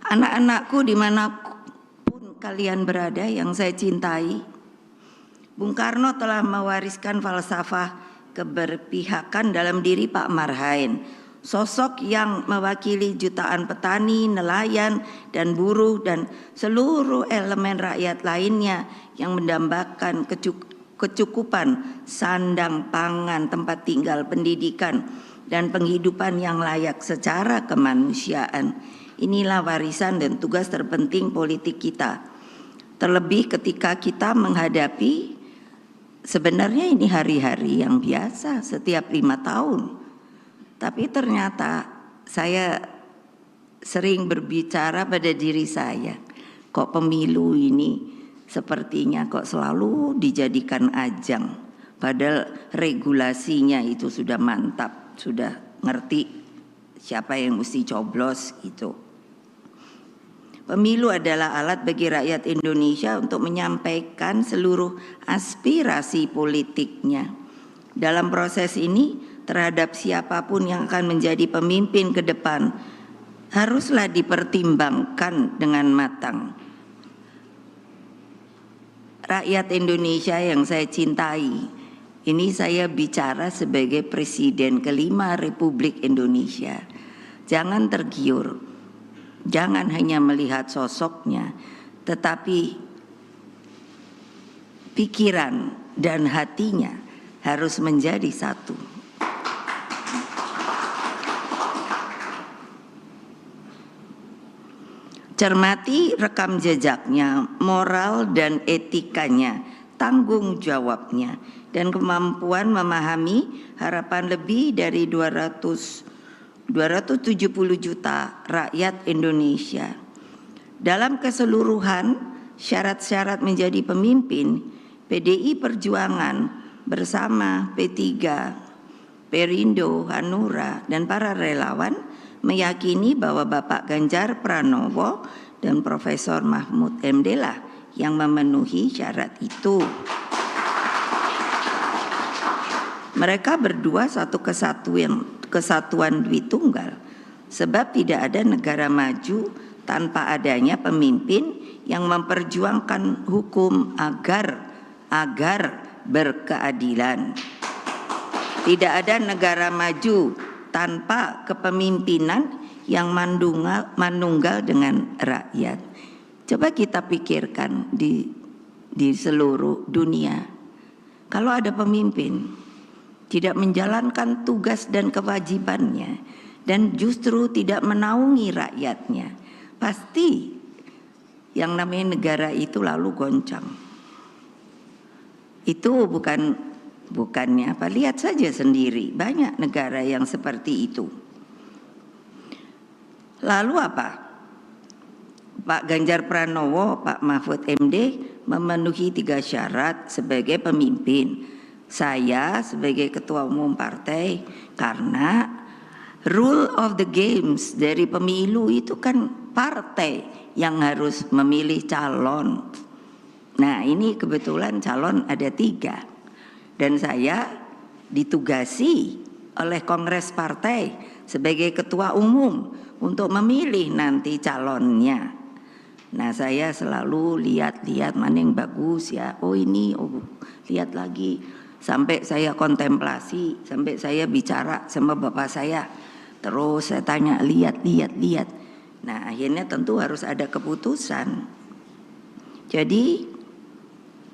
Anak-anakku dimanapun kalian berada yang saya cintai, Bung Karno telah mewariskan falsafah keberpihakan dalam diri Pak Marhain, sosok yang mewakili jutaan petani, nelayan, dan buruh dan seluruh elemen rakyat lainnya yang mendambakan kecukupan sandang, pangan, tempat tinggal, pendidikan, dan penghidupan yang layak secara kemanusiaan. Inilah warisan dan tugas terpenting politik kita. Terlebih ketika kita menghadapi, sebenarnya ini hari-hari yang biasa setiap 5 tahun. Tapi ternyata saya sering berbicara pada diri saya, kok pemilu ini sepertinya kok selalu dijadikan ajang. Padahal regulasinya itu sudah mantap, sudah ngerti siapa yang mesti coblos gitu. Pemilu adalah alat bagi rakyat Indonesia untuk menyampaikan seluruh aspirasi politiknya. Dalam proses ini, terhadap siapapun yang akan menjadi pemimpin ke depan, haruslah dipertimbangkan dengan matang. Rakyat Indonesia yang saya cintai, ini saya bicara sebagai Presiden kelima Republik Indonesia. Jangan tergiur. Jangan hanya melihat sosoknya, tetapi pikiran dan hatinya harus menjadi satu. Cermati rekam jejaknya, moral dan etikanya, tanggung jawabnya, dan kemampuan memahami harapan lebih dari 270 juta rakyat Indonesia. Dalam keseluruhan syarat-syarat menjadi pemimpin, PDI Perjuangan bersama P3, Perindo, Hanura, dan para relawan meyakini bahwa Bapak Ganjar Pranowo dan Profesor Mahfud MD lah yang memenuhi syarat itu. Mereka berdua satu kesatuan Dwitunggal, sebab tidak ada negara maju tanpa adanya pemimpin yang memperjuangkan hukum agar berkeadilan. Tidak ada negara maju tanpa kepemimpinan yang manunggal dengan rakyat. Coba kita pikirkan di seluruh dunia, kalau ada pemimpin tidak menjalankan tugas dan kewajibannya dan justru tidak menaungi rakyatnya, pasti yang namanya negara itu lalu goncang. Itu bukannya apa, lihat saja sendiri, banyak negara yang seperti itu. Lalu apa? Pak Ganjar Pranowo, Pak Mahfud MD memenuhi 3 syarat sebagai pemimpin. Saya sebagai ketua umum partai, karena rule of the games dari pemilu itu kan partai yang harus memilih calon. Nah, ini kebetulan calon ada 3, dan saya ditugasi oleh Kongres Partai sebagai ketua umum untuk memilih nanti calonnya. Nah, saya selalu lihat-lihat mana yang bagus ya. Oh ini, oh lihat lagi. Sampai saya kontemplasi, sampai saya bicara sama bapak saya. Terus saya tanya, lihat. Nah, akhirnya tentu harus ada keputusan. Jadi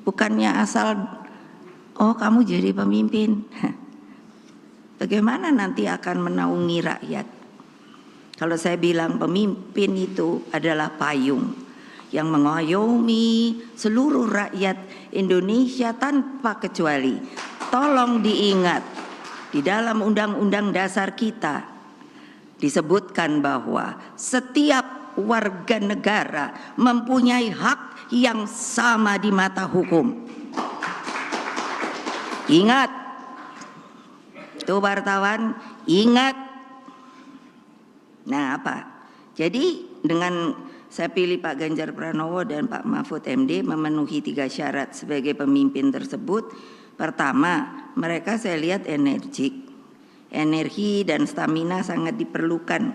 bukannya asal, oh kamu jadi pemimpin. Bagaimana nanti akan menaungi rakyat? Kalau saya bilang pemimpin itu adalah payung yang mengayomi seluruh rakyat Indonesia tanpa kecuali. Tolong diingat, di dalam Undang-Undang Dasar kita disebutkan bahwa setiap warga negara mempunyai hak yang sama di mata hukum. Ingat, tuh wartawan, ingat. Nah apa? Jadi dengan saya pilih Pak Ganjar Pranowo dan Pak Mahfud MD memenuhi 3 syarat sebagai pemimpin tersebut. Pertama, mereka saya lihat energik. Energi dan stamina sangat diperlukan.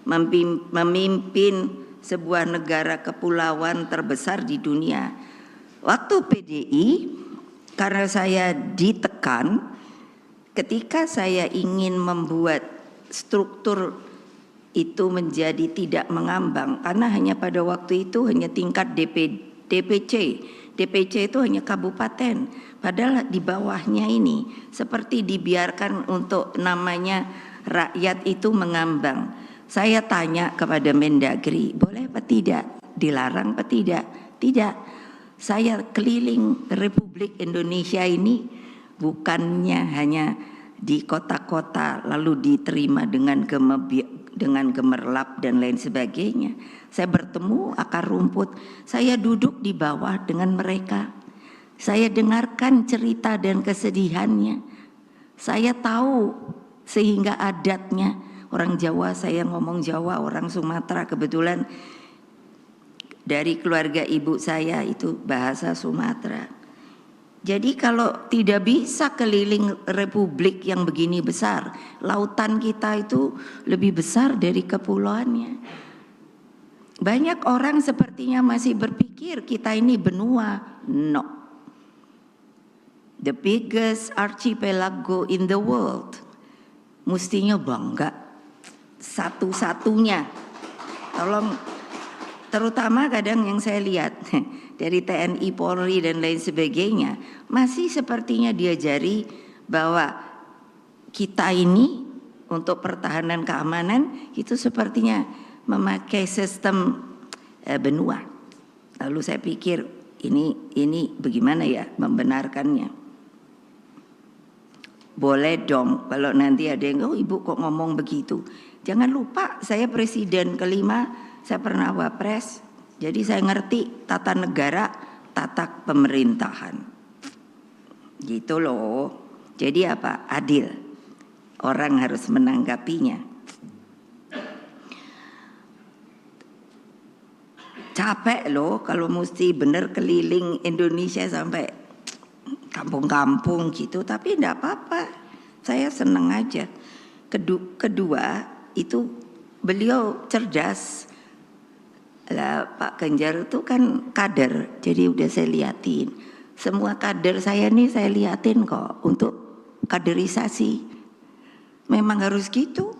Memimpin sebuah negara kepulauan terbesar di dunia. Waktu PDI, karena saya ditekan, ketika saya ingin membuat struktur itu menjadi tidak mengambang, karena hanya pada waktu itu hanya tingkat DPC itu hanya kabupaten, padahal di bawahnya ini seperti dibiarkan untuk namanya rakyat itu mengambang. Saya tanya kepada Mendagri, boleh apa tidak? Dilarang apa tidak? Tidak. Saya keliling Republik Indonesia ini bukannya hanya di kota-kota lalu diterima dengan gemerlap dan lain sebagainya. Saya bertemu akar rumput, saya duduk di bawah dengan mereka. Saya dengarkan cerita dan kesedihannya. Saya tahu sehingga adatnya. Orang Jawa, saya ngomong Jawa, orang Sumatera kebetulan dari keluarga ibu saya itu bahasa Sumatera. Jadi kalau tidak bisa keliling republik yang begini besar, lautan kita itu lebih besar dari kepulauannya. Banyak orang sepertinya masih berpikir kita ini benua. No. The biggest archipelago in the world. Mestinya bangga. Satu-satunya. Tolong, terutama kadang yang saya lihat dari TNI, Polri dan lain sebagainya, masih sepertinya diajari bahwa kita ini untuk pertahanan keamanan itu sepertinya memakai sistem benua. Lalu saya pikir ini bagaimana ya membenarkannya. Boleh dong kalau nanti ada yang, oh ibu kok ngomong begitu. Jangan lupa saya presiden kelima, saya pernah wapres. Jadi saya ngerti tata negara, tata pemerintahan. Gitu loh. Jadi apa? Adil. Orang harus menanggapinya. Capek loh kalau mesti bener keliling Indonesia sampai kampung-kampung gitu. Tapi enggak apa-apa. Saya senang aja. Kedua itu beliau cerdas. Lah, Pak Ganjar itu kan kader, jadi udah saya liatin. Semua kader saya nih saya liatin kok untuk kaderisasi. Memang harus gitu.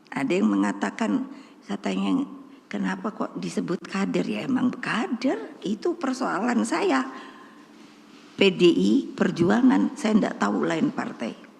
Ada yang mengatakan katanya kenapa kok disebut kader? Ya emang kader, itu persoalan saya. PDI Perjuangan, saya enggak tahu lain partai.